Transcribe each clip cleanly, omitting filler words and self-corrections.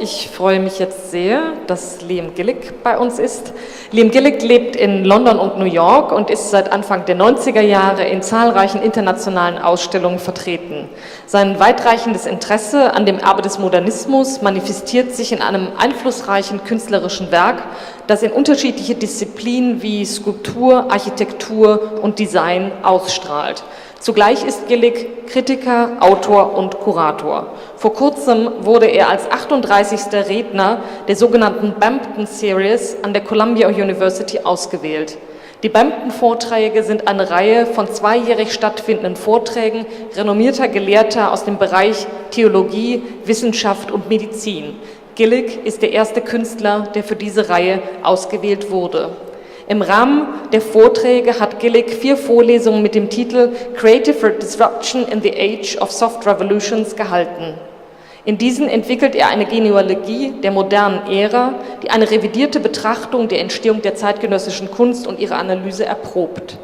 Ich freue mich jetzt sehr, dass Liam Gillick bei uns ist. Liam Gillick lebt in London und New York und ist seit Anfang der 90er Jahre in zahlreichen internationalen Ausstellungen vertreten. Sein weitreichendes Interesse an dem Erbe des Modernismus manifestiert sich in einem einflussreichen künstlerischen Werk, das in unterschiedliche Disziplinen wie Skulptur, Architektur und Design ausstrahlt. Zugleich ist Gillick Kritiker, Autor und Kurator. Vor kurzem wurde er als 38. Redner der sogenannten Bampton Series an der Columbia University ausgewählt. Die Bampton-Vorträge sind eine Reihe von zweijährig stattfindenden Vorträgen renommierter Gelehrter aus dem Bereich Theologie, Wissenschaft und Medizin. Gillick ist der erste Künstler, der für diese Reihe ausgewählt wurde. Im Rahmen der Vorträge hat Gillick 4 Vorlesungen mit dem Titel Creative Disruption in the Age of Soft Revolutions gehalten. In diesen entwickelt er eine Genealogie der modernen Ära, die eine revidierte Betrachtung der Entstehung der zeitgenössischen Kunst und ihre Analyse erprobt.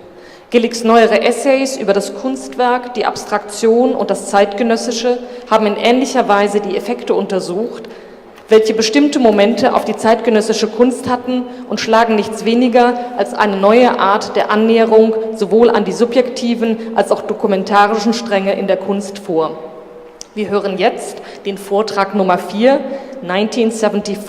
Gillicks neuere Essays über das Kunstwerk, die Abstraktion und das Zeitgenössische haben in ähnlicher Weise die Effekte untersucht, welche bestimmte Momente auf die zeitgenössische Kunst hatten und schlagen nichts weniger als eine neue Art der Annäherung sowohl an die subjektiven als auch dokumentarischen Stränge in der Kunst vor. Wir hören jetzt den Vortrag Nummer 4, 1974,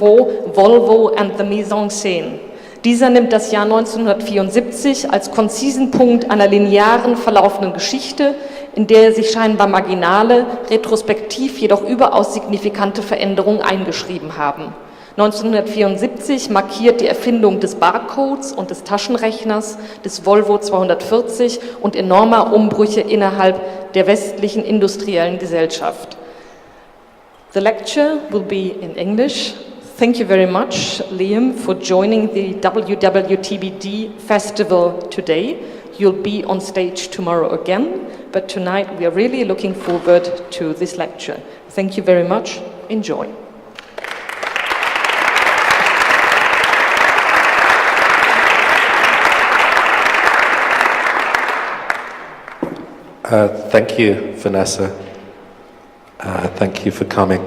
Volvo and the Mise en Scène. Dieser nimmt das Jahr 1974 als konzisen Punkt einer linearen verlaufenden Geschichte, in der sich scheinbar marginale, retrospektiv jedoch überaus signifikante Veränderungen eingeschrieben haben. 1974 markiert die Erfindung des Barcodes und des Taschenrechners, des Volvo 240 und enormer Umbrüche innerhalb der westlichen industriellen Gesellschaft. The lecture will be in English. Thank you very much, Liam, for joining the WWTBD Festival today. You'll be on stage tomorrow again, but tonight we are really looking forward to this lecture. Thank you very much. Enjoy. Thank you, Vanessa. Thank you for coming.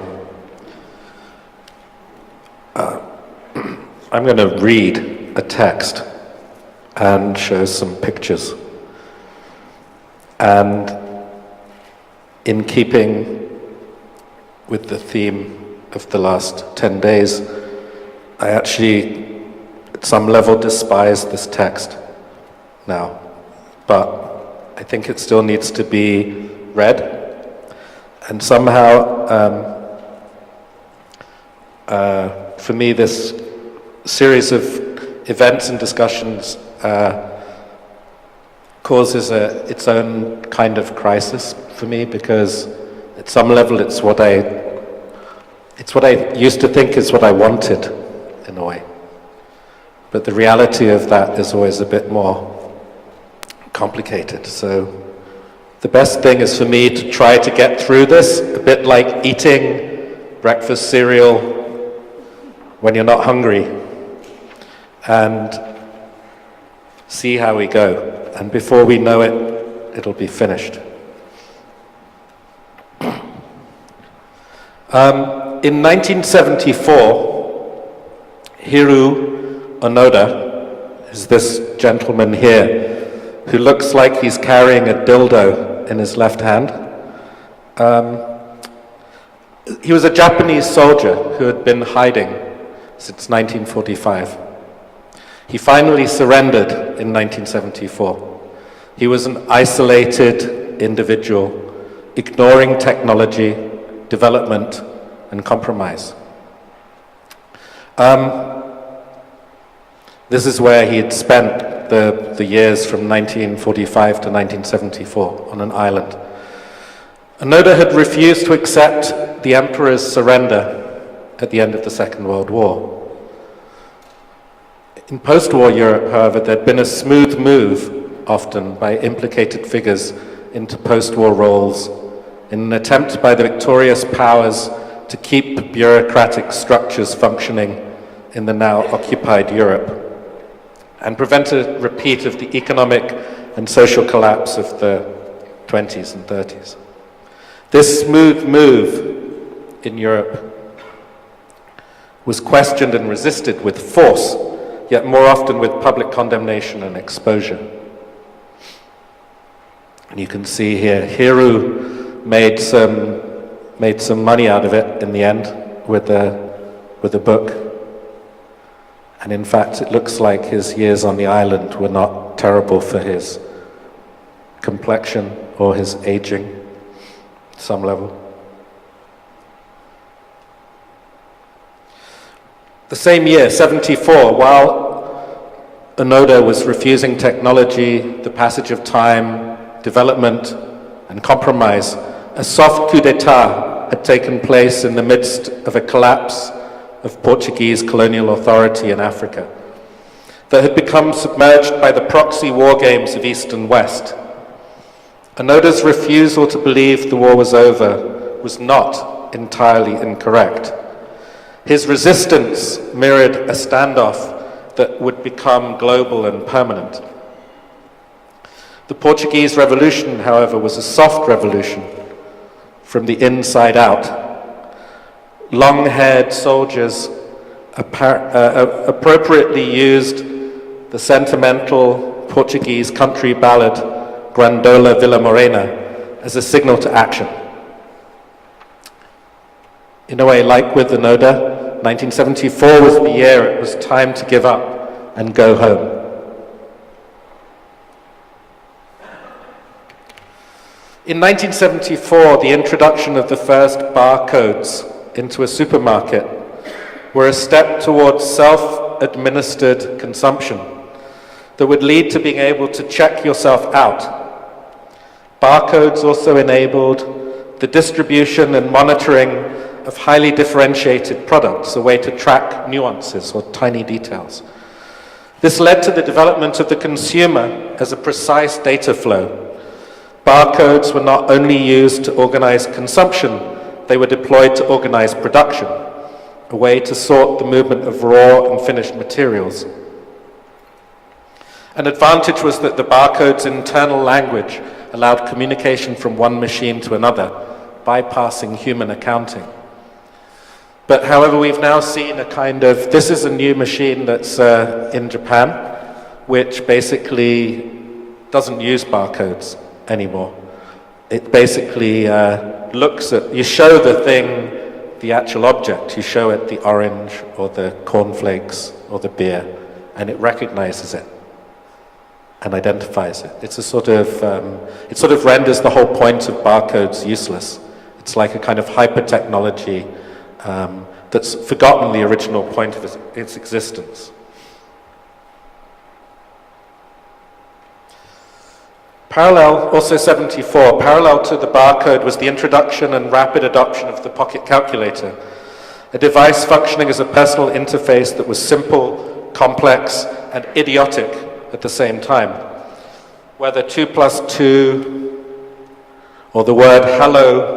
I'm going to read a text and show some pictures. And in keeping with the theme of the last 10 days, I actually, at some level, despise this text now. But I think it still needs to be read. And somehow, for me, this series of events and discussions causes its own kind of crisis for me, because at some level it's what I used to think is what I wanted, in a way. But the reality of that is always a bit more complicated. So the best thing is for me to try to get through this, a bit like eating breakfast cereal when you're not hungry, and see how we go. And before we know it, it'll be finished. In 1974, Hiru Onoda is this gentleman here who looks like he's carrying a dildo in his left hand. He was a Japanese soldier who had been hiding since 1945. He finally surrendered in 1974. He was an isolated individual, ignoring technology, development, and compromise. This is where he had spent the years from 1945 to 1974 on an island. Onoda had refused to accept the emperor's surrender at the end of the Second World War. In post-war Europe, however, there had been a smooth move, often by implicated figures, into post-war roles in an attempt by the victorious powers to keep bureaucratic structures functioning in the now occupied Europe and prevent a repeat of the economic and social collapse of the 20s and 30s. This smooth move in Europe was questioned and resisted with force, yet more often with public condemnation and exposure. And you can see here, Hiru made some money out of it in the end with the book. And in fact, it looks like his years on the island were not terrible for his complexion or his aging at some level. The same year, 74, while Onoda was refusing technology, the passage of time, development, and compromise, a soft coup d'etat had taken place in the midst of a collapse of Portuguese colonial authority in Africa that had become submerged by the proxy war games of East and West. Onoda's refusal to believe the war was over was not entirely incorrect. His resistance mirrored a standoff that would become global and permanent. The Portuguese Revolution, however, was a soft revolution from the inside out. Long-haired soldiers appropriately used the sentimental Portuguese country ballad Grandola Vila Morena as a signal to action. In a way, like with Onoda, 1974 was the year it was time to give up and go home. In 1974, the introduction of the first barcodes into a supermarket were a step towards self-administered consumption that would lead to being able to check yourself out. Barcodes also enabled the distribution and monitoring of highly differentiated products, a way to track nuances or tiny details. This led to the development of the consumer as a precise data flow. Barcodes were not only used to organize consumption, they were deployed to organize production, a way to sort the movement of raw and finished materials. An advantage was that the barcode's internal language allowed communication from one machine to another, bypassing human accounting. But however, we've now seen a kind of, this is a new machine that's in Japan, which basically doesn't use barcodes anymore. It basically looks at, you show the thing, the actual object, you show it the orange or the cornflakes or the beer, and it recognizes it and identifies it. It's a sort of, it sort of renders the whole point of barcodes useless. It's like a kind of hyper-technology that's forgotten the original point of its existence. Parallel, also 74, parallel to the barcode was the introduction and rapid adoption of the pocket calculator, a device functioning as a personal interface that was simple, complex, and idiotic at the same time. Whether 2 + 2 or the word hello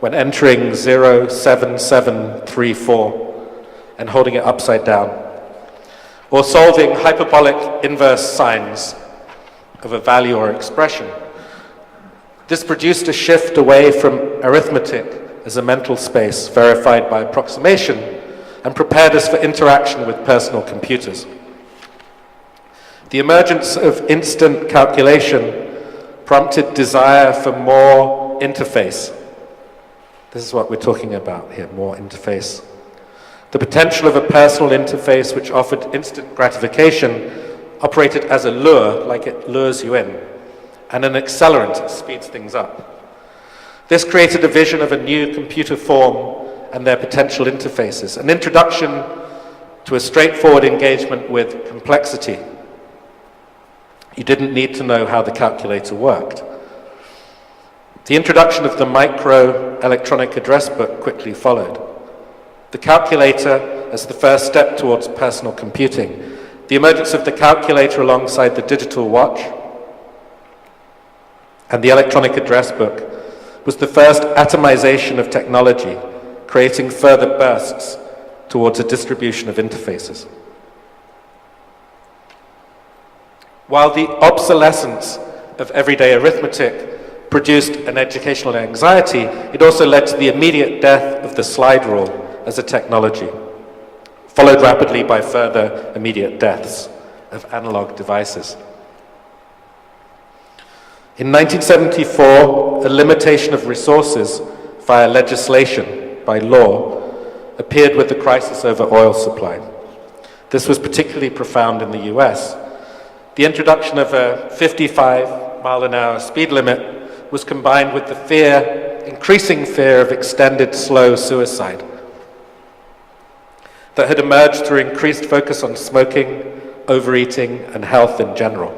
when entering 07734 and holding it upside down, or solving hyperbolic inverse signs of a value or expression. This produced a shift away from arithmetic as a mental space verified by approximation and prepared us for interaction with personal computers. The emergence of instant calculation prompted desire for more interface. This is what we're talking about here, more interface. The potential of a personal interface which offered instant gratification operated as a lure, like it lures you in, and an accelerant that speeds things up. This created a vision of a new computer form and their potential interfaces, an introduction to a straightforward engagement with complexity. You didn't need to know how the calculator worked. The introduction of the micro electronic address book quickly followed. The calculator as the first step towards personal computing. The emergence of the calculator alongside the digital watch and the electronic address book was the first atomization of technology, creating further bursts towards a distribution of interfaces. While the obsolescence of everyday arithmetic produced an educational anxiety, it also led to the immediate death of the slide rule as a technology. followed rapidly by further immediate deaths of analog devices. In 1974, a limitation of resources via legislation, by law, appeared with the crisis over oil supply. This was particularly profound in the US. The introduction of a 55-mile-an-hour speed limit was combined with the increasing fear of extended slow suicide that had emerged through increased focus on smoking, overeating, and health in general.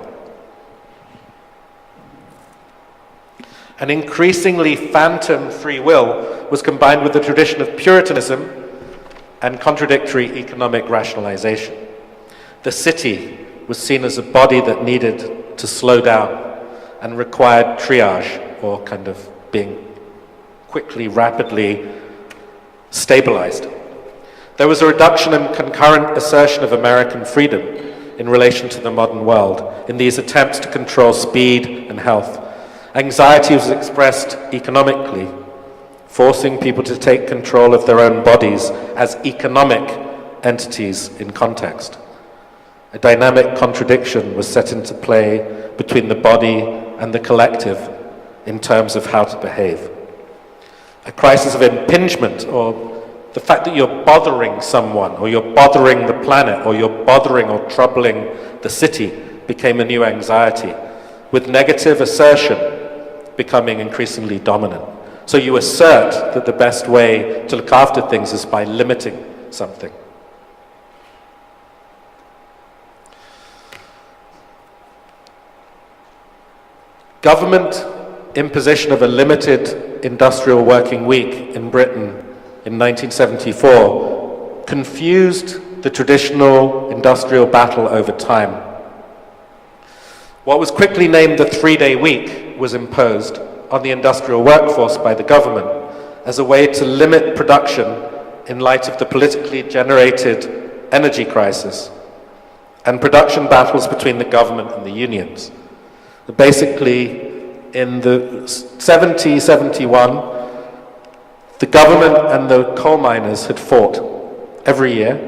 An increasingly phantom free will was combined with the tradition of Puritanism and contradictory economic rationalization. The city was seen as a body that needed to slow down and required triage, or kind of being quickly, rapidly stabilized. There was a reduction in concurrent assertion of American freedom in relation to the modern world in these attempts to control speed and health. Anxiety was expressed economically, forcing people to take control of their own bodies as economic entities in context. A dynamic contradiction was set into play between the body and the collective in terms of how to behave. A crisis of impingement, or the fact that you're bothering someone, or you're bothering the planet, or you're bothering or troubling the city, became a new anxiety, with negative assertion becoming increasingly dominant. So you assert that the best way to look after things is by limiting something. Government imposition of a limited industrial working week in Britain in 1974 confused the traditional industrial battle over time. What was quickly named the 3-day week was imposed on the industrial workforce by the government as a way to limit production in light of the politically generated energy crisis and production battles between the government and the unions. Basically, in the 71, the government and the coal miners had fought every year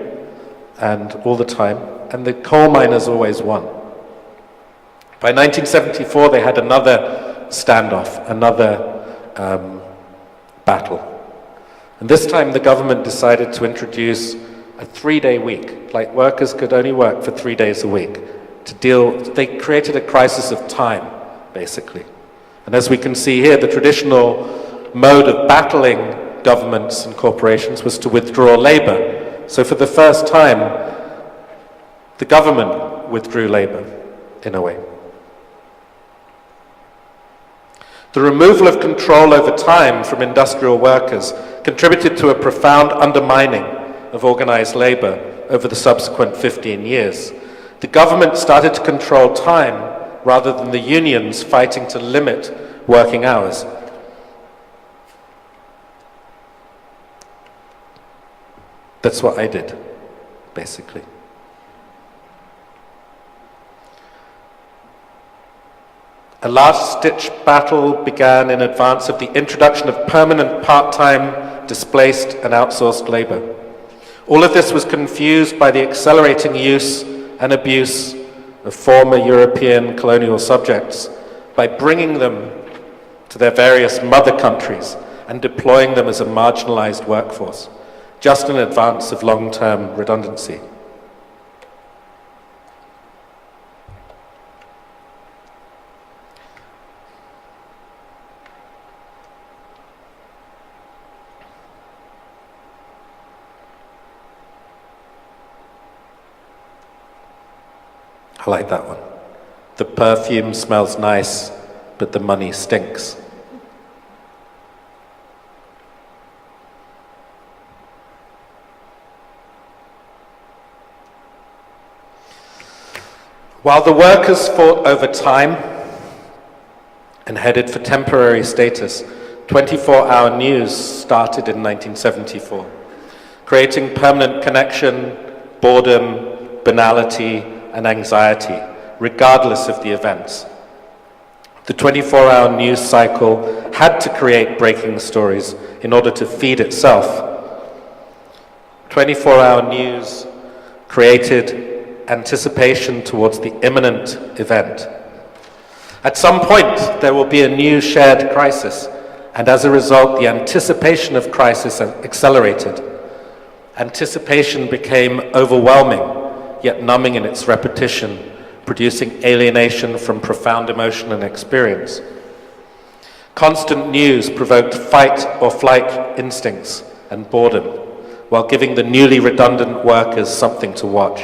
and all the time, and the coal miners always won. By 1974, they had another standoff, another battle. And this time, the government decided to introduce a 3-day week. Like, workers could only work for 3 days a week. They created a crisis of time, basically. And as we can see here, the traditional mode of battling governments and corporations was to withdraw labor. So for the first time, the government withdrew labor, in a way. The removal of control over time from industrial workers contributed to a profound undermining of organized labor over the subsequent 15 years. The government started to control time rather than the unions fighting to limit working hours. That's what I did, basically. A last-ditch battle began in advance of the introduction of permanent part-time, displaced and outsourced labor. All of this was confused by the accelerating use and abuse of former European colonial subjects by bringing them to their various mother countries and deploying them as a marginalized workforce, just in advance of long-term redundancy. I like that one. The perfume smells nice, but the money stinks. While the workers fought over time and headed for temporary status, 24-hour news started in 1974, creating permanent connection, boredom, banality, and anxiety, regardless of the events. The 24-hour news cycle had to create breaking stories in order to feed itself. 24-hour news created anticipation towards the imminent event. At some point, there will be a new shared crisis, and as a result, the anticipation of crisis accelerated. Anticipation became overwhelming, yet numbing in its repetition, producing alienation from profound emotion and experience. Constant news provoked fight or flight instincts and boredom, while giving the newly redundant workers something to watch.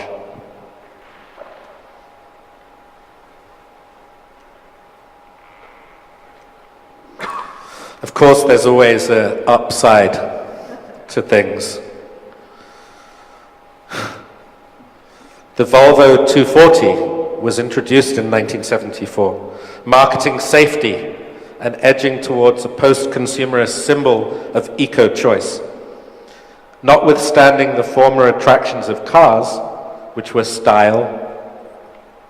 Of course, there's always an upside to things. The Volvo 240 was introduced in 1974, marketing safety and edging towards a post-consumerist symbol of eco-choice. Notwithstanding the former attractions of cars, which were style,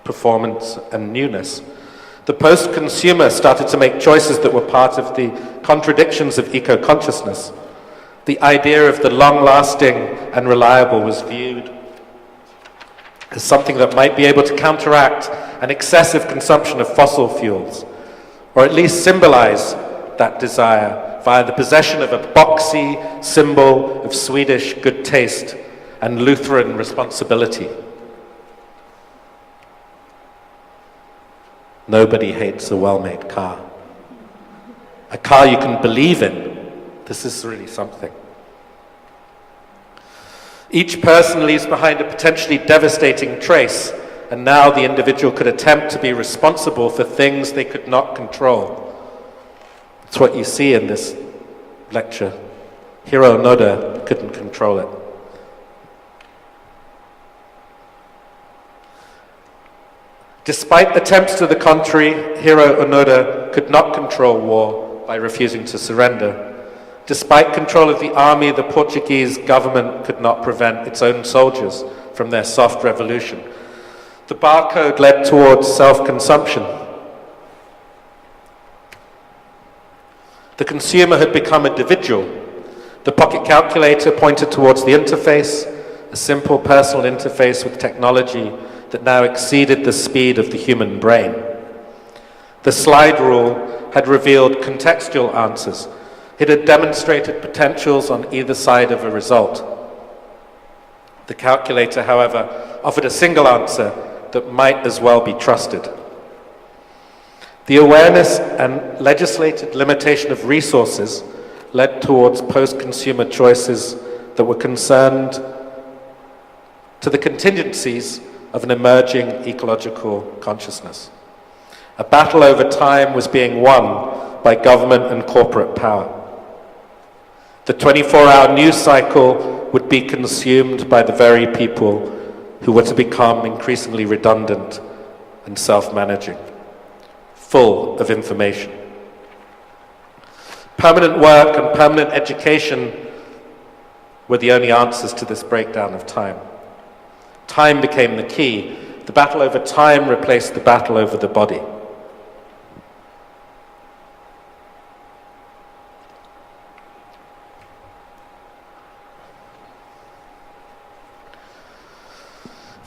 performance, and newness, the post-consumer started to make choices that were part of the contradictions of eco-consciousness. The idea of the long-lasting and reliable was viewed as something that might be able to counteract an excessive consumption of fossil fuels, or at least symbolize that desire via the possession of a boxy symbol of Swedish good taste and Lutheran responsibility. Nobody hates a well-made car. A car you can believe in. This is really something. Each person leaves behind a potentially devastating trace, and now the individual could attempt to be responsible for things they could not control. It's what you see in this lecture. Hiro Onoda couldn't control it. Despite attempts to the contrary, Hiro Onoda could not control war by refusing to surrender. Despite control of the army, the Portuguese government could not prevent its own soldiers from their soft revolution. The barcode led towards self-consumption. The consumer had become individual. The pocket calculator pointed towards the interface, a simple personal interface with technology that now exceeded the speed of the human brain. The slide rule had revealed contextual answers. It had demonstrated potentials on either side of a result. The calculator, however, offered a single answer that might as well be trusted. The awareness and legislated limitation of resources led towards post-consumer choices that were concerned to the contingencies of an emerging ecological consciousness. A battle over time was being won by government and corporate power. The 24-hour news cycle would be consumed by the very people who were to become increasingly redundant and self-managing, full of information. Permanent work and permanent education were the only answers to this breakdown of time. Time became the key. The battle over time replaced the battle over the body.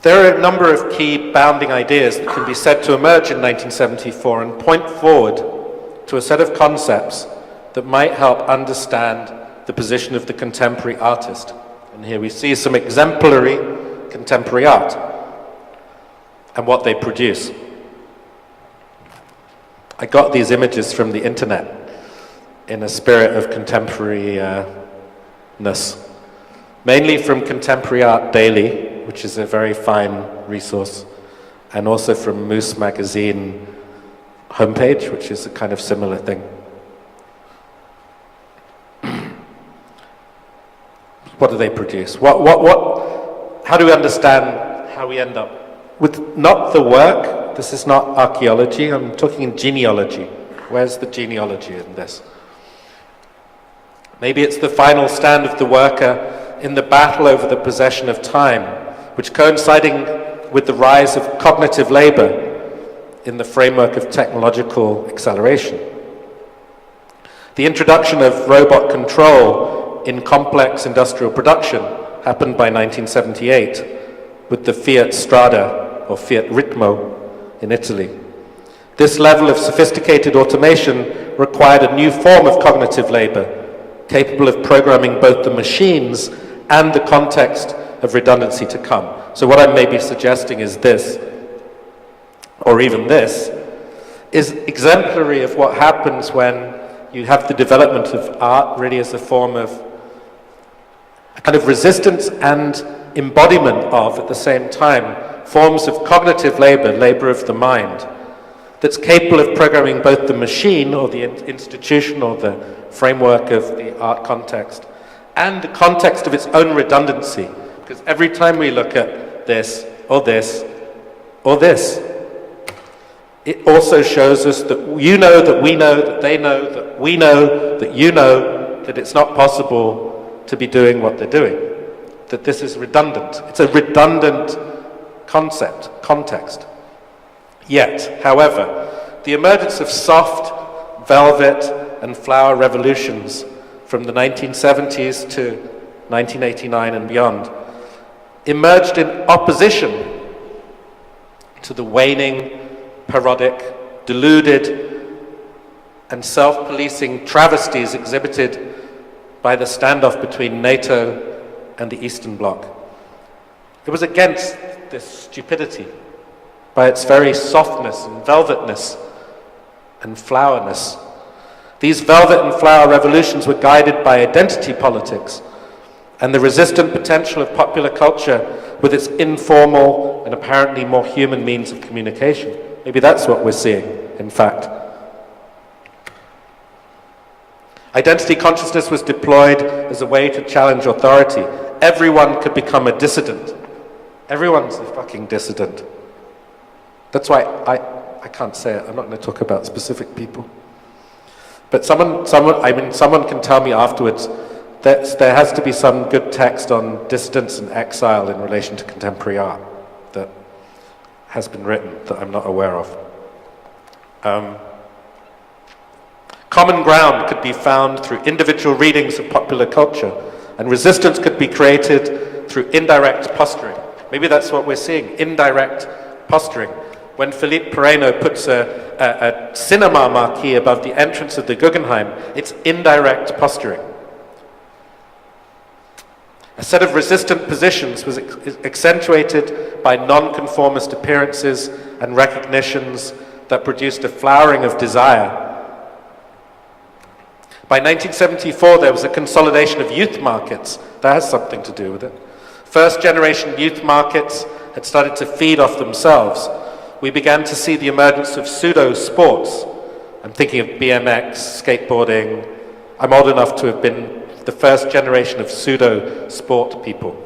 There are a number of key bounding ideas that can be said to emerge in 1974 and point forward to a set of concepts that might help understand the position of the contemporary artist. And here we see some exemplary contemporary art and what they produce. I got these images from the internet in a spirit of contemporariness, mainly from Contemporary Art Daily, which is a very fine resource, and also from Moose Magazine homepage, which is a kind of similar thing. What do they produce? How do we understand how we end up with not the work? This is not archaeology, I'm talking genealogy. Where's the genealogy in this? Maybe it's the final stand of the worker in the battle over the possession of time, which coinciding with the rise of cognitive labor in the framework of technological acceleration. The introduction of robot control in complex industrial production happened by 1978 with the Fiat Strada or Fiat Ritmo in Italy. This level of sophisticated automation required a new form of cognitive labor, capable of programming both the machines and the context of redundancy to come. So what I may be suggesting is this, or even this, is exemplary of what happens when you have the development of art really as a form of a kind of resistance and embodiment of, at the same time, forms of cognitive labor, labor of the mind, that's capable of programming both the machine or the institution or the framework of the art context and the context of its own redundancy. Because every time we look at this or this or this, it also shows us that you know, that we know, that they know, that we know, that you know, that it's not possible to be doing what they're doing. That this is redundant. It's a redundant concept, context. Yet, however, the emergence of soft, velvet, and flower revolutions from the 1970s to 1989 and beyond emerged in opposition to the waning, parodic, deluded, and self-policing travesties exhibited by the standoff between NATO and the Eastern Bloc. It was against this stupidity, by its very softness and velvetness and flowerness. These velvet and flower revolutions were guided by identity politics and the resistant potential of popular culture with its informal and apparently more human means of communication. Maybe that's what we're seeing, in fact. Identity consciousness was deployed as a way to challenge authority. Everyone could become a dissident. Everyone's a fucking dissident. That's why I can't say it. I'm not going to talk about specific people. But someone can tell me afterwards that there has to be some good text on dissidence and exile in relation to contemporary art that has been written that I'm not aware of. Common ground could be found through individual readings of popular culture, and resistance could be created through indirect posturing. Maybe that's what we're seeing, indirect posturing. When Philippe Perreno puts a cinema marquee above the entrance of the Guggenheim, it's indirect posturing. A set of resistant positions was accentuated by non-conformist appearances and recognitions that produced a flowering of desire. By 1974, there was a consolidation of youth markets. That has something to do with it. First-generation youth markets had started to feed off themselves. We began to see the emergence of pseudo-sports. I'm thinking of BMX, skateboarding. I'm old enough to have been the first generation of pseudo-sport people.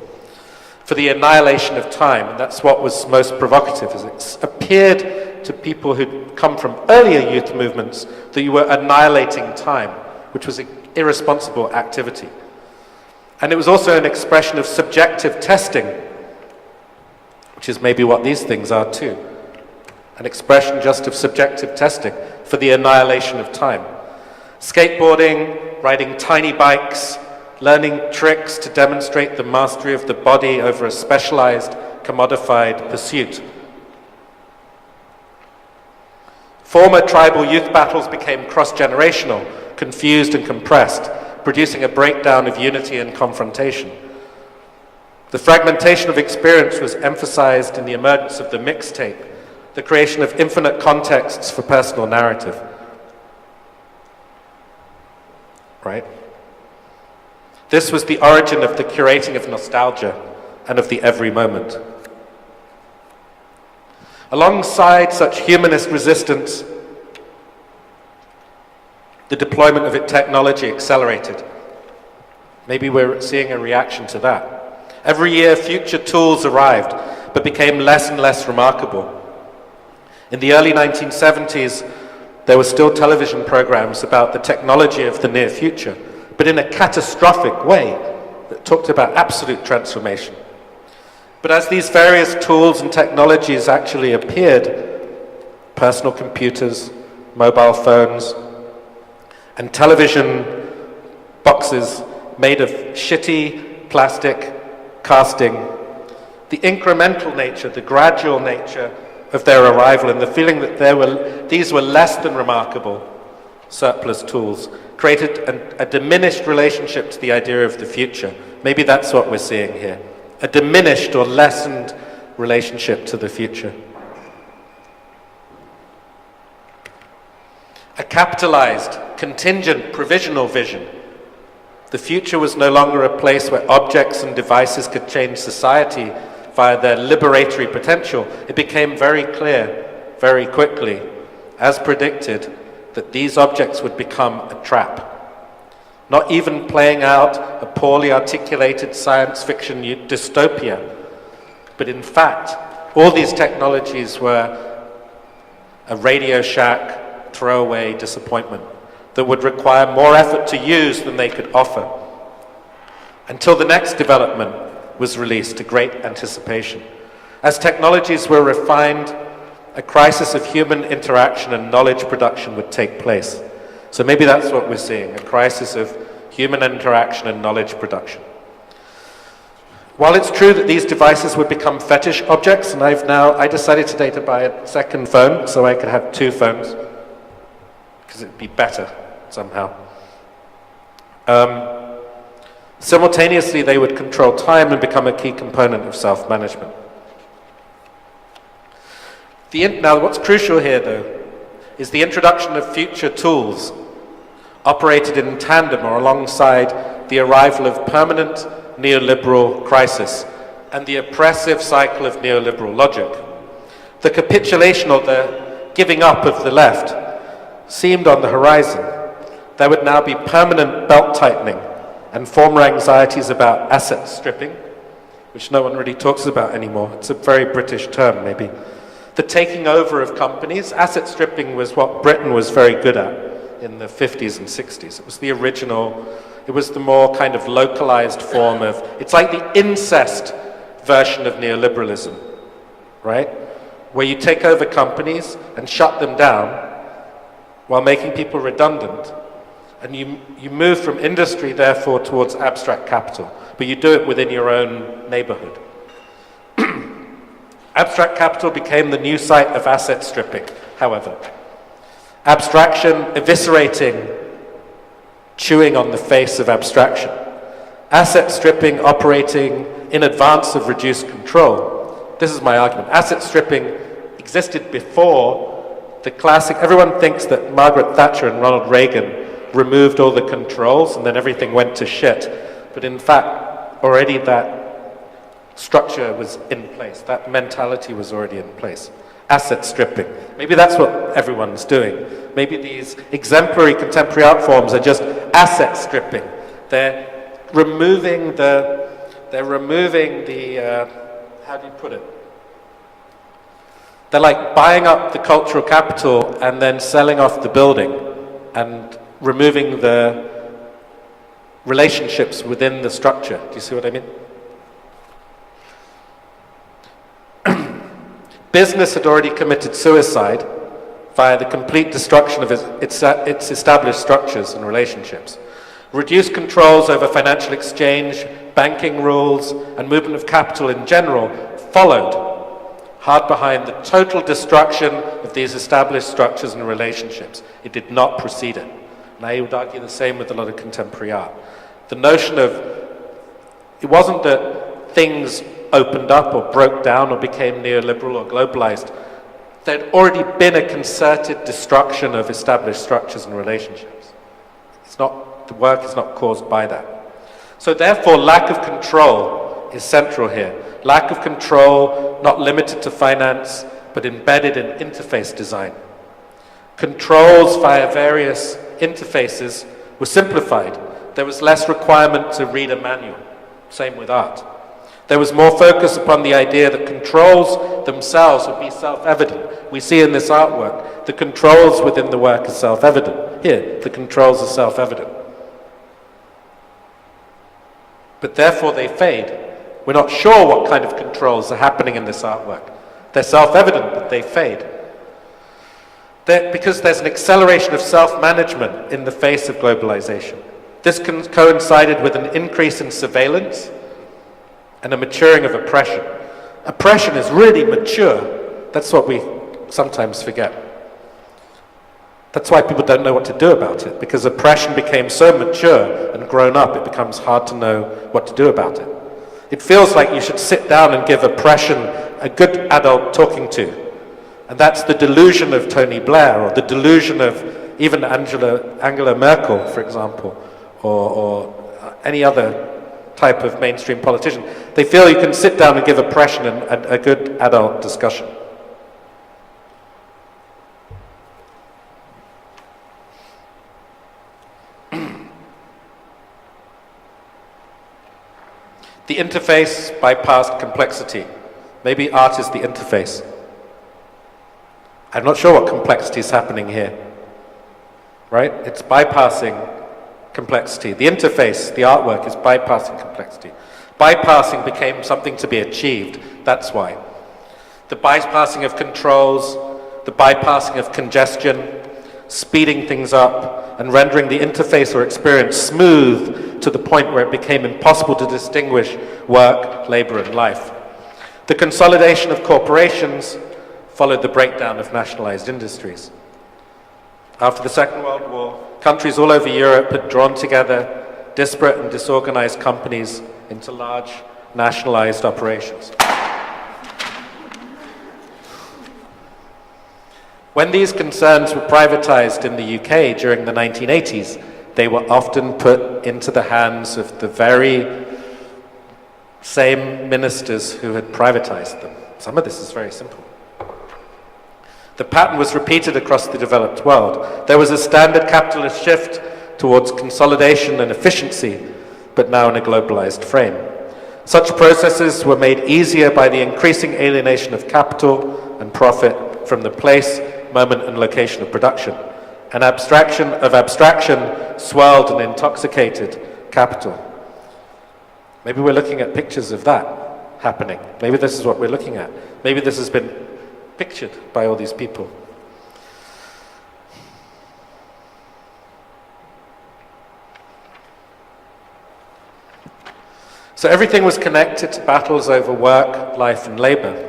For the annihilation of time, and that's what was most provocative, is it appeared to people who'd come from earlier youth movements that you were annihilating time, which was an irresponsible activity. And it was also an expression of subjective testing, which is maybe what these things are too. An expression just of subjective testing for the annihilation of time. Skateboarding, riding tiny bikes, learning tricks to demonstrate the mastery of the body over a specialized, commodified pursuit. Former tribal youth battles became cross-generational, confused and compressed, producing a breakdown of unity and confrontation. The fragmentation of experience was emphasized in the emergence of the mixtape, the creation of infinite contexts for personal narrative. Right? This was the origin of the curating of nostalgia and of the every moment. Alongside such humanist resistance, the deployment of technology accelerated. Maybe we're seeing a reaction to that. Every year, future tools arrived, but became less and less remarkable. In the early 1970s, there were still television programs about the technology of the near future, but in a catastrophic way that talked about absolute transformation. But as these various tools and technologies actually appeared, personal computers, mobile phones, and television boxes made of shitty plastic casting the incremental nature, the gradual nature of their arrival, and the feeling that these were less than remarkable surplus tools, created a diminished relationship to the idea of the future. Maybe that's what we're seeing here, a diminished or lessened relationship to the future. A capitalized, contingent, provisional vision. The future was no longer a place where objects and devices could change society via their liberatory potential. It became very clear, very quickly, as predicted, that these objects would become a trap. Not even playing out a poorly articulated science fiction dystopia, but in fact, all these technologies were a Radio Shack throwaway disappointment that would require more effort to use than they could offer, until the next development was released to great anticipation. As technologies were refined, a crisis of human interaction and knowledge production would take place. So maybe that's what we're seeing, a crisis of human interaction and knowledge production. While it's true that these devices would become fetish objects, and I decided today to buy a second phone so I could have two phones, because it'd be better somehow. Simultaneously, they would control time and become a key component of self-management. Now, what's crucial here, though, is the introduction of future tools operated in tandem or alongside the arrival of permanent neoliberal crisis and the oppressive cycle of neoliberal logic. The capitulation or the giving up of the left seemed on the horizon. There would now be permanent belt-tightening and former anxieties about asset stripping, which no one really talks about anymore. It's a very British term, maybe. The taking over of companies. Asset stripping was what Britain was very good at in the 50s and 60s. It was the original, it was the more kind of localized form of, it's like the incest version of neoliberalism, right? Where you take over companies and shut them down while making people redundant. And you move from industry, therefore, towards abstract capital. But you do it within your own neighborhood. Abstract capital became the new site of asset stripping, however. Abstraction eviscerating, chewing on the face of abstraction. Asset stripping operating in advance of reduced control. This is my argument. Asset stripping existed before the classic, everyone thinks that Margaret Thatcher and Ronald Reagan removed all the controls and then everything went to shit. But in fact, already that structure was in place. That mentality was already in place. Asset stripping. Maybe that's what everyone's doing. Maybe these exemplary contemporary art forms are just asset stripping. They're removing the how do you put it? They're like buying up the cultural capital and then selling off the building and removing the relationships within the structure. Do you see what I mean? Business had already committed suicide via the complete destruction of its established structures and relationships. Reduced controls over financial exchange, banking rules, and movement of capital in general followed, hard behind the total destruction of these established structures and relationships. It did not precede it. And I would argue the same with a lot of contemporary art. The notion of, it wasn't that things opened up or broke down or became neoliberal or globalized. There'd already been a concerted destruction of established structures and relationships. The work is not caused by that. So therefore, lack of control is central here. Lack of control, not limited to finance, but embedded in interface design. Controls via various interfaces were simplified. There was less requirement to read a manual. Same with art. There was more focus upon the idea that controls themselves would be self-evident. We see in this artwork, the controls within the work are self-evident. Here, the controls are self-evident. But therefore they fade. We're not sure what kind of controls are happening in this artwork. They're self-evident, but they fade. Because there's an acceleration of self-management in the face of globalization. This coincided with an increase in surveillance and a maturing of oppression. Oppression is really mature. That's what we sometimes forget. That's why people don't know what to do about it, because oppression became so mature and grown up, it becomes hard to know what to do about it. It feels like you should sit down and give oppression a good adult talking to. And that's the delusion of Tony Blair, or the delusion of even Angela Merkel, for example, or any other type of mainstream politician. They feel you can sit down and give oppression a good adult discussion. The interface bypassed complexity. Maybe art is the interface. I'm not sure what complexity is happening here. Right? It's bypassing complexity. The interface, the artwork, is bypassing complexity. Bypassing became something to be achieved. That's why. The bypassing of controls, the bypassing of congestion, speeding things up, and rendering the interface or experience smooth to the point where it became impossible to distinguish work, labor, and life. The consolidation of corporations followed the breakdown of nationalized industries. After the Second World War, countries all over Europe had drawn together disparate and disorganized companies into large nationalized operations. When these concerns were privatized in the UK during the 1980s, they were often put into the hands of the very same ministers who had privatized them. Some of this is very simple. The pattern was repeated across the developed world. There was a standard capitalist shift towards consolidation and efficiency, but now in a globalized frame. Such processes were made easier by the increasing alienation of capital and profit from the place, moment, and location of production. An abstraction of abstraction swelled and intoxicated capital. Maybe we're looking at pictures of that happening. Maybe this is what we're looking at. Maybe this has been pictured by all these people. So everything was connected to battles over work, life, and labor.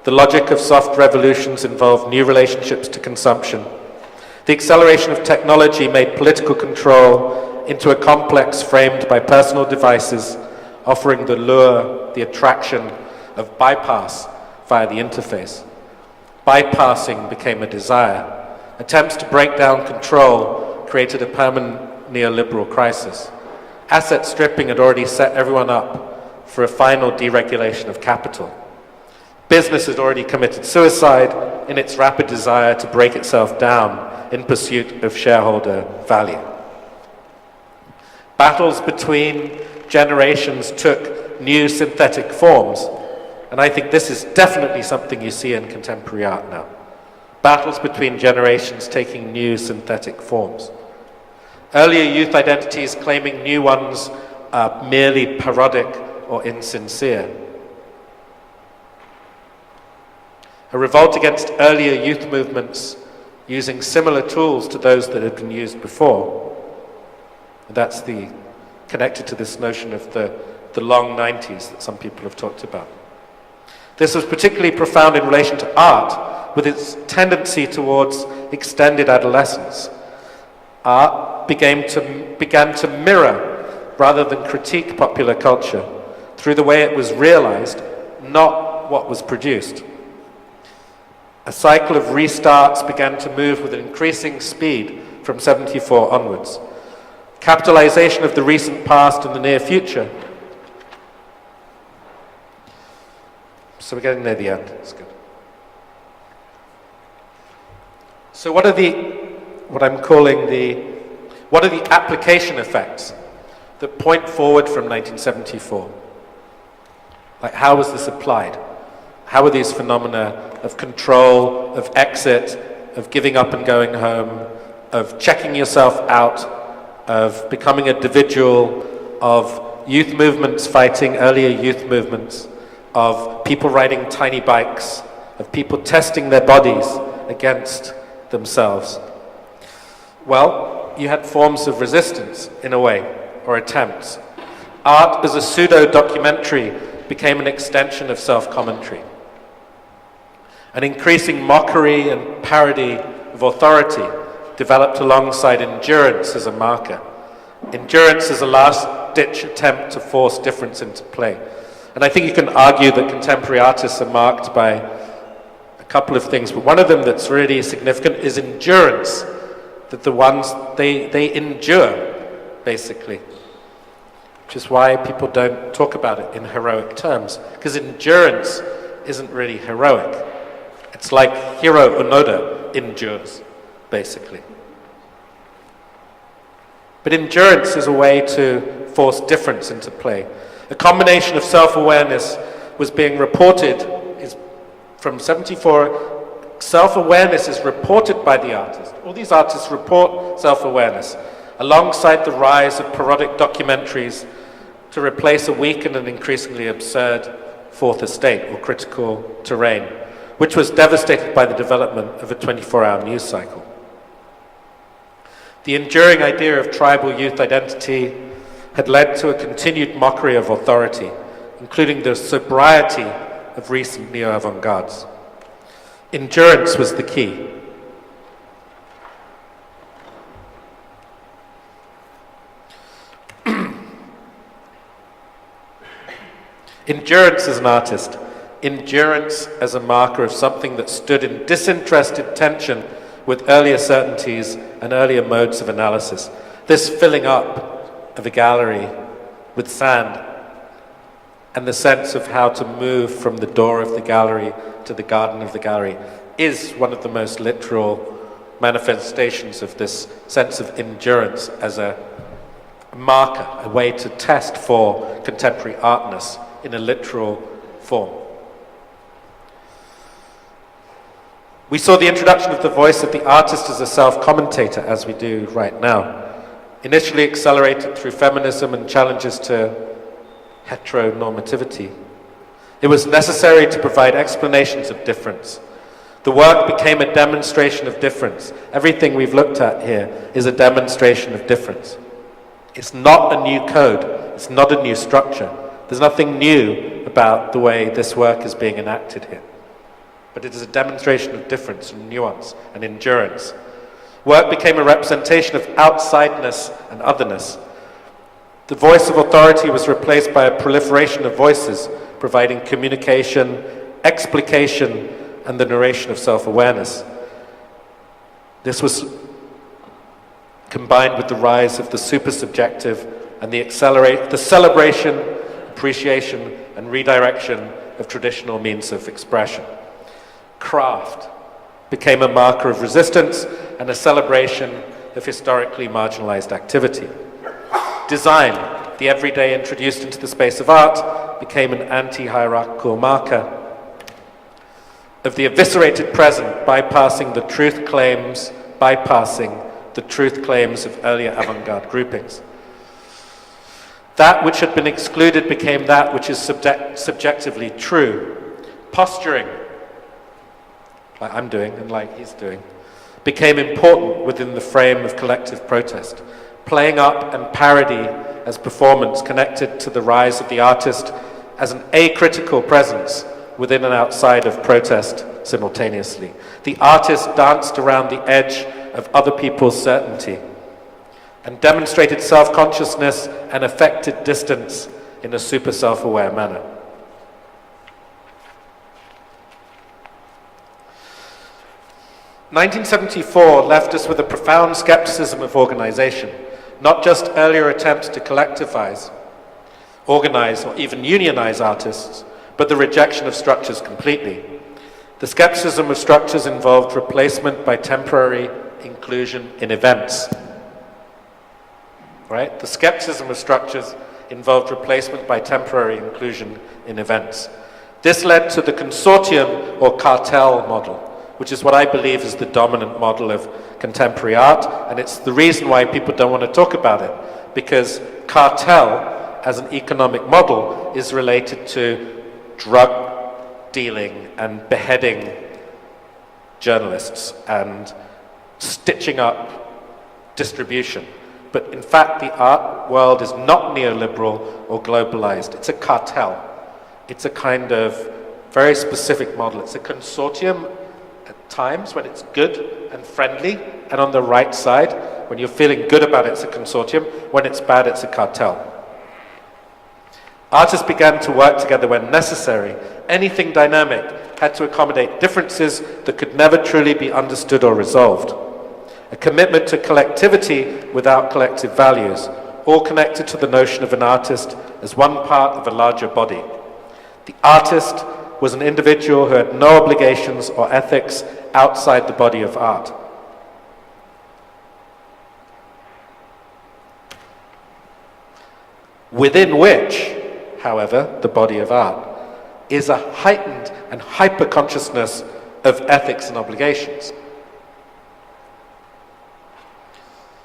The logic of soft revolutions involved new relationships to consumption. The acceleration of technology made political control into a complex framed by personal devices, offering the lure, the attraction of bypass via the interface. Bypassing became a desire. Attempts to break down control created a permanent neoliberal crisis. Asset stripping had already set everyone up for a final deregulation of capital. Business had already committed suicide in its rapid desire to break itself down in pursuit of shareholder value. Battles between generations took new synthetic forms, and I think this is definitely something you see in contemporary art now. Battles between generations taking new synthetic forms. Earlier youth identities claiming new ones are merely parodic or insincere. A revolt against earlier youth movements using similar tools to those that had been used before. That's connected to this notion of the long 90s that some people have talked about. This was particularly profound in relation to art, with its tendency towards extended adolescence. Art began to mirror, rather than critique, popular culture through the way it was realized, not what was produced. A cycle of restarts began to move with increasing speed from 74 onwards. Capitalization of the recent past and the near future. So we're getting near the end. That's good. So what are the application effects that point forward from 1974? Like, how was this applied? How are these phenomena of control, of exit, of giving up and going home, of checking yourself out, of becoming individual, of youth movements fighting earlier youth movements, of people riding tiny bikes, of people testing their bodies against themselves? Well, you had forms of resistance, in a way, or attempts. Art as a pseudo-documentary became an extension of self-commentary. An increasing mockery and parody of authority developed alongside endurance as a marker. Endurance as a last-ditch attempt to force difference into play. And I think you can argue that contemporary artists are marked by a couple of things, but one of them that's really significant is endurance, that the ones, they endure, basically. Which is why people don't talk about it in heroic terms, because endurance isn't really heroic. It's like Hiro Onoda endures, basically. But endurance is a way to force difference into play. A combination of self-awareness was being reported from 74. Self-awareness is reported by the artist. All these artists report self-awareness, alongside the rise of parodic documentaries to replace a weakened and increasingly absurd fourth estate or critical terrain, which was devastated by the development of a 24-hour news cycle. The enduring idea of tribal youth identity had led to a continued mockery of authority, including the sobriety of recent neo-avant-gardes. Endurance was the key. Endurance as an artist, endurance as a marker of something that stood in disinterested tension with earlier certainties and earlier modes of analysis. This filling up of a gallery with sand and the sense of how to move from the door of the gallery to the garden of the gallery is one of the most literal manifestations of this sense of endurance as a marker, a way to test for contemporary artness in a literal form. We saw the introduction of the voice of the artist as a self-commentator, as we do right now, initially accelerated through feminism and challenges to heteronormativity. It was necessary to provide explanations of difference. The work became a demonstration of difference. Everything we've looked at here is a demonstration of difference. It's not a new code. It's not a new structure. There's nothing new about the way this work is being enacted here. But it is a demonstration of difference and nuance and endurance. Work became a representation of outsideness and otherness. The voice of authority was replaced by a proliferation of voices, providing communication, explication, and the narration of self-awareness. This was combined with the rise of the super-subjective and the celebration, appreciation, and redirection of traditional means of expression. Craft became a marker of resistance and a celebration of historically marginalized activity. Design, the everyday introduced into the space of art, became an anti-hierarchical marker of the eviscerated present, bypassing the truth claims of earlier avant-garde groupings. That which had been excluded became that which is subjectively true. Posturing, like I'm doing and like he's doing, became important within the frame of collective protest. Playing up and parody as performance connected to the rise of the artist as an acritical presence within and outside of protest simultaneously. The artist danced around the edge of other people's certainty and demonstrated self-consciousness and affected distance in a super self-aware manner. "1974 left us with a profound skepticism of organization, not just earlier attempts to collectivize, organize, or even unionize artists, but the rejection of structures completely. The skepticism of structures involved replacement by temporary inclusion in events." Right? The skepticism of structures involved replacement by temporary inclusion in events. This led to the consortium or cartel model, which is what I believe is the dominant model of contemporary art, and it's the reason why people don't want to talk about it, because cartel as an economic model is related to drug dealing and beheading journalists and stitching up distribution. But in fact, the art world is not neoliberal or globalized. It's a cartel. It's a kind of very specific model. It's a consortium at times when it's good and friendly, and on the right side, when you're feeling good about it, it's a consortium. When it's bad, it's a cartel. Artists began to work together when necessary. Anything dynamic had to accommodate differences that could never truly be understood or resolved. A commitment to collectivity without collective values, all connected to the notion of an artist as one part of a larger body. The artist was an individual who had no obligations or ethics outside the body of art. Within which, however, the body of art is a heightened and hyper-consciousness of ethics and obligations.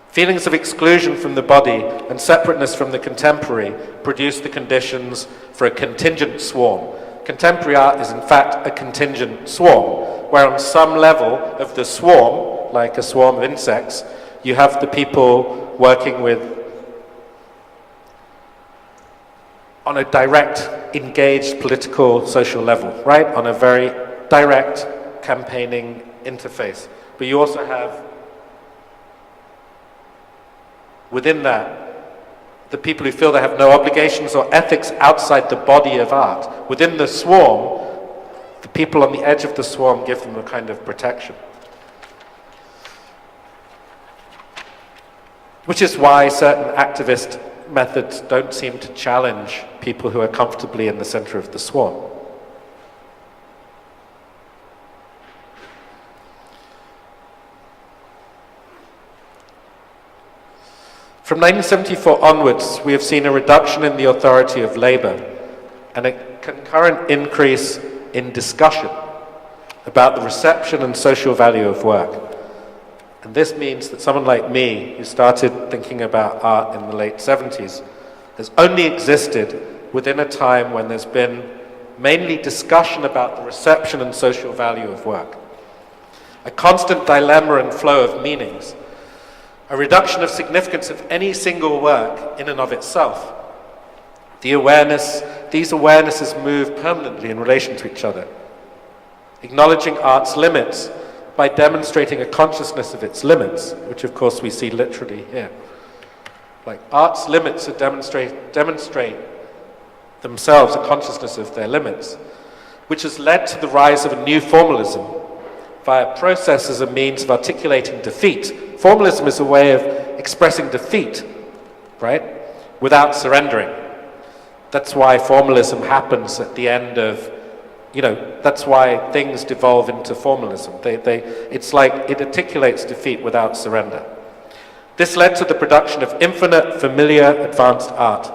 Feelings of exclusion from the body and separateness from the contemporary produce the conditions for a contingent swarm. Contemporary art is in fact a contingent swarm, where on some level of the swarm, like a swarm of insects, you have the people working with on a direct, engaged political, social level, right? On a very direct campaigning interface. But you also have, within that, the people who feel they have no obligations or ethics outside the body of art. Within the swarm, the people on the edge of the swarm give them a kind of protection. Which is why certain activist methods don't seem to challenge people who are comfortably in the center of the swarm. From 1974 onwards, we have seen a reduction in the authority of labor and a concurrent increase in discussion about the reception and social value of work. And this means that someone like me, who started thinking about art in the late 70s, has only existed within a time when there's been mainly discussion about the reception and social value of work. A constant dilemma and flow of meanings. A reduction of significance of any single work in and of itself. These awarenesses move permanently in relation to each other. Acknowledging art's limits by demonstrating a consciousness of its limits, which of course we see literally here. Like art's limits demonstrate themselves a consciousness of their limits, which has led to the rise of a new formalism via process as a means of articulating defeat. Formalism is a way of expressing defeat, right, without surrendering. That's why formalism happens at the end of, that's why things devolve into formalism. It's like it articulates defeat without surrender. This led to the production of infinite, familiar, advanced art.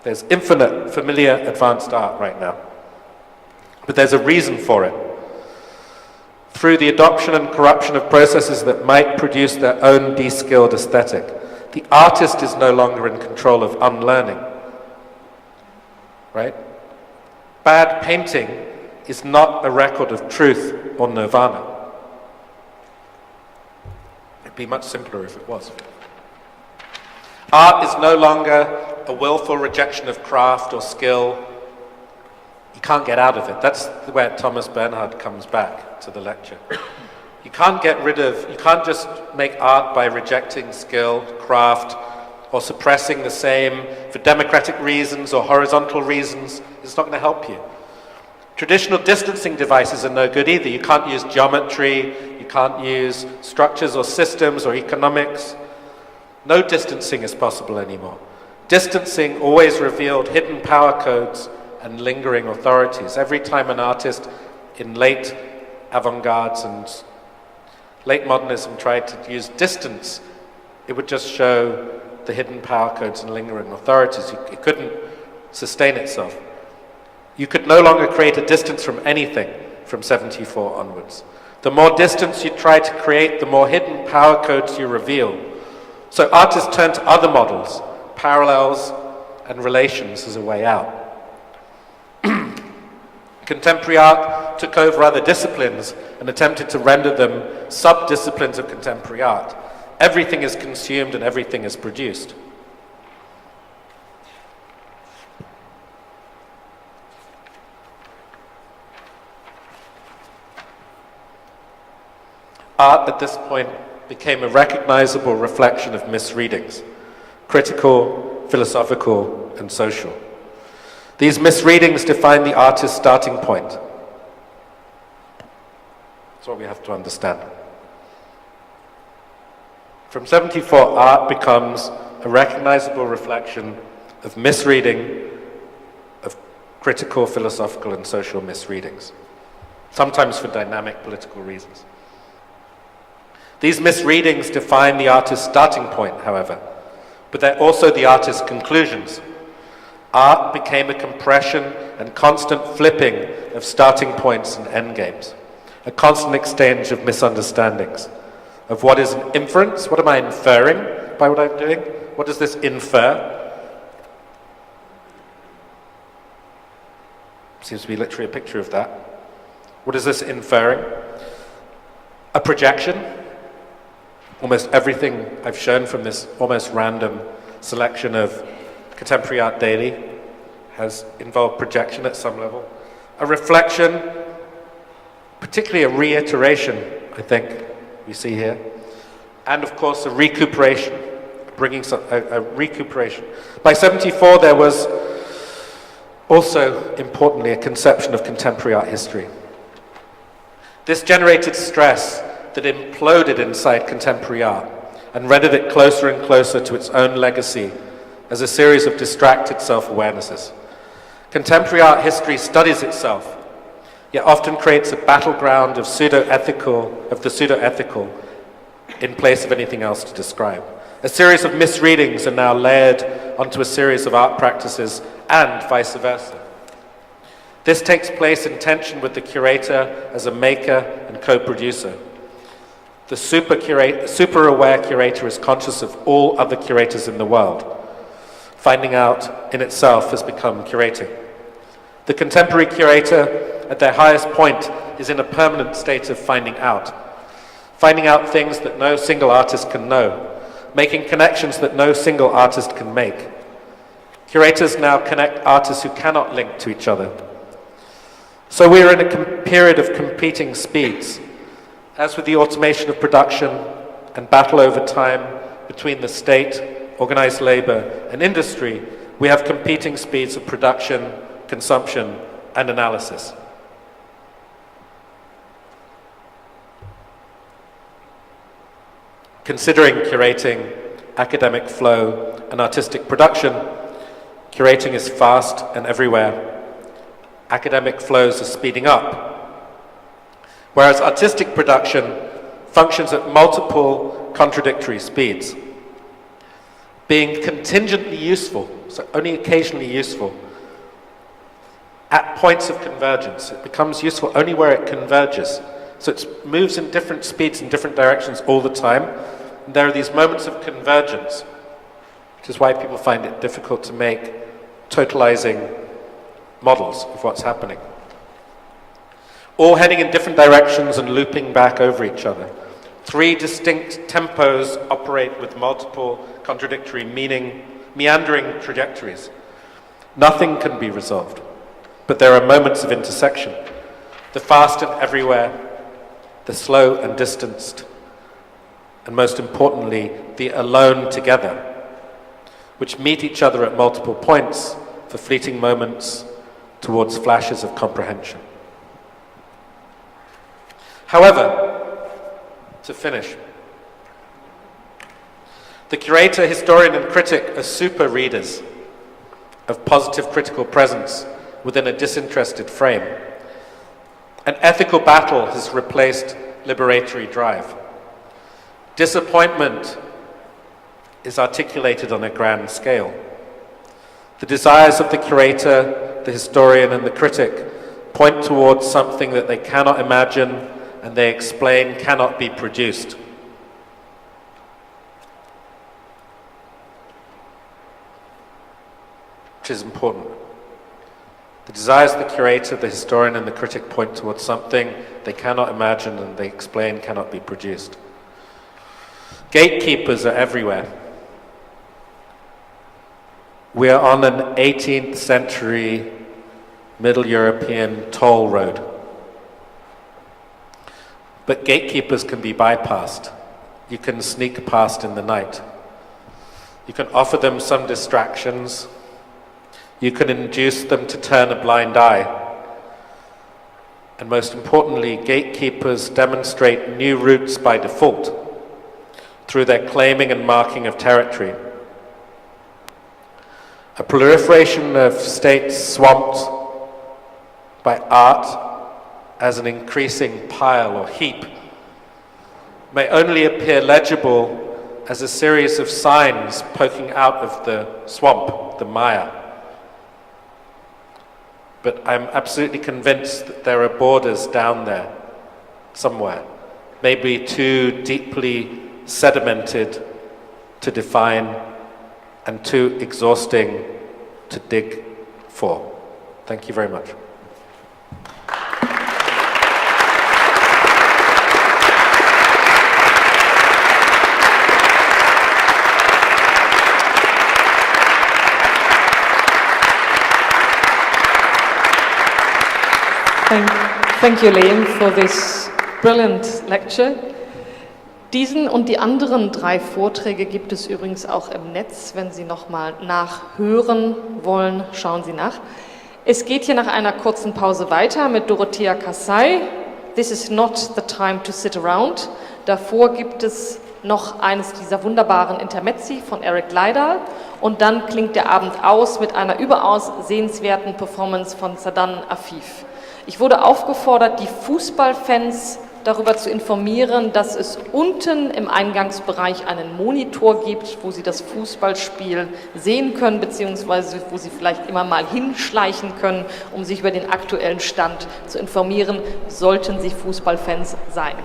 There's infinite, familiar, advanced art right now. But there's a reason for it. Through the adoption and corruption of processes that might produce their own de-skilled aesthetic, the artist is no longer in control of unlearning. Right? Bad painting is not a record of truth or nirvana. It'd be much simpler if it was. Art is no longer a willful rejection of craft or skill. You can't get out of it. That's where Thomas Bernhard comes back to the lecture. You can't just make art by rejecting skill, craft, or suppressing the same for democratic reasons or horizontal reasons. It's not going to help you. Traditional distancing devices are no good either. You can't use geometry, you can't use structures or systems or economics. No distancing is possible anymore. Distancing always revealed hidden power codes and lingering authorities. Every time an artist in late avant-gardes and late modernism tried to use distance, it would just show the hidden power codes and lingering authorities. It couldn't sustain itself. You could no longer create a distance from anything from 74 onwards. The more distance you try to create, the more hidden power codes you reveal. So artists turn to other models, parallels and relations as a way out. Contemporary art took over other disciplines and attempted to render them sub-disciplines of contemporary art. Everything is consumed and everything is produced. art at this point became a recognizable reflection of misreadings, critical, philosophical, and social. These misreadings define the artist's starting point. That's what we have to understand. From 74, art becomes a recognizable reflection of misreading, of critical, philosophical, and social misreadings, sometimes for dynamic political reasons. These misreadings define the artist's starting point, however, but they're also the artist's conclusions. Art became a compression and constant flipping of starting points and endgames, a constant exchange of misunderstandings, of what is an inference, what am I inferring by what I'm doing? What does this infer? Seems to be literally a picture of that. What is this inferring? A projection. Almost everything I've shown from this almost random selection of Contemporary Art Daily has involved projection at some level. A reflection, particularly a reiteration, I think we see here. And of course a recuperation, bringing a recuperation. By 74 there was also, importantly, a conception of contemporary art history. This generated stress that imploded inside contemporary art and rendered it closer and closer to its own legacy as a series of distracted self-awarenesses. Contemporary art history studies itself, yet often creates a battleground of the pseudo-ethical in place of anything else to describe. A series of misreadings are now layered onto a series of art practices and vice versa. This takes place in tension with the curator as a maker and co-producer. The super-aware curator is conscious of all other curators in the world. Finding out in itself has become curating. The contemporary curator, at their highest point, is in a permanent state of finding out things that no single artist can know, making connections that no single artist can make. Curators now connect artists who cannot link to each other. So we are in a period of competing speeds. As with the automation of production and battle over time between the state, organized labor, and industry, we have competing speeds of production, consumption, and analysis. Considering curating, academic flow, and artistic production, curating is fast and everywhere. Academic flows are speeding up. Whereas artistic production functions at multiple contradictory speeds. Being contingently useful, so only occasionally useful, at points of convergence. It becomes useful only where it converges. So it moves in different speeds in different directions all the time. And there are these moments of convergence, which is why people find it difficult to make totalizing models of what's happening. All heading in different directions and looping back over each other. Three distinct tempos operate with multiple contradictory meandering trajectories. Nothing can be resolved, but there are moments of intersection. The fast and everywhere, the slow and distanced, and most importantly, the alone together, which meet each other at multiple points for fleeting moments towards flashes of comprehension. However, to finish, the curator, historian, and critic are super readers of positive critical presence within a disinterested frame. An ethical battle has replaced liberatory drive. Disappointment is articulated on a grand scale. The desires of the curator, the historian, and the critic point towards something that they cannot imagine and they explain cannot be produced. Which is important. The desires of the curator, the historian, and the critic point towards something they cannot imagine and they explain cannot be produced. Gatekeepers are everywhere. We are on an 18th century Middle European toll road. But gatekeepers can be bypassed. You can sneak past in the night. You can offer them some distractions. You can induce them to turn a blind eye. And most importantly, gatekeepers demonstrate new routes by default through their claiming and marking of territory. A proliferation of states swamped by art as an increasing pile or heap may only appear legible as a series of signs poking out of the swamp, the mire. But I'm absolutely convinced that there are borders down there somewhere, maybe too deeply sedimented to define and too exhausting to dig for. Thank you very much. Thank you, Liam, for this brilliant lecture. Diesen und die anderen 3 Vorträge gibt es übrigens auch im Netz. Wenn Sie nochmal nachhören wollen, schauen Sie nach. Es geht hier nach einer kurzen Pause weiter mit Dorothea Kassai. This is not the time to sit around. Davor gibt es noch eines dieser wunderbaren Intermezzi von Eric Leidal. Und dann klingt der Abend aus mit einer überaus sehenswerten Performance von Sadan Afif. Ich wurde aufgefordert, die Fußballfans darüber zu informieren, dass es unten im Eingangsbereich einen Monitor gibt, wo sie das Fußballspiel sehen können, beziehungsweise wo sie vielleicht immer mal hinschleichen können, um sich über den aktuellen Stand zu informieren, sollten sie Fußballfans sein.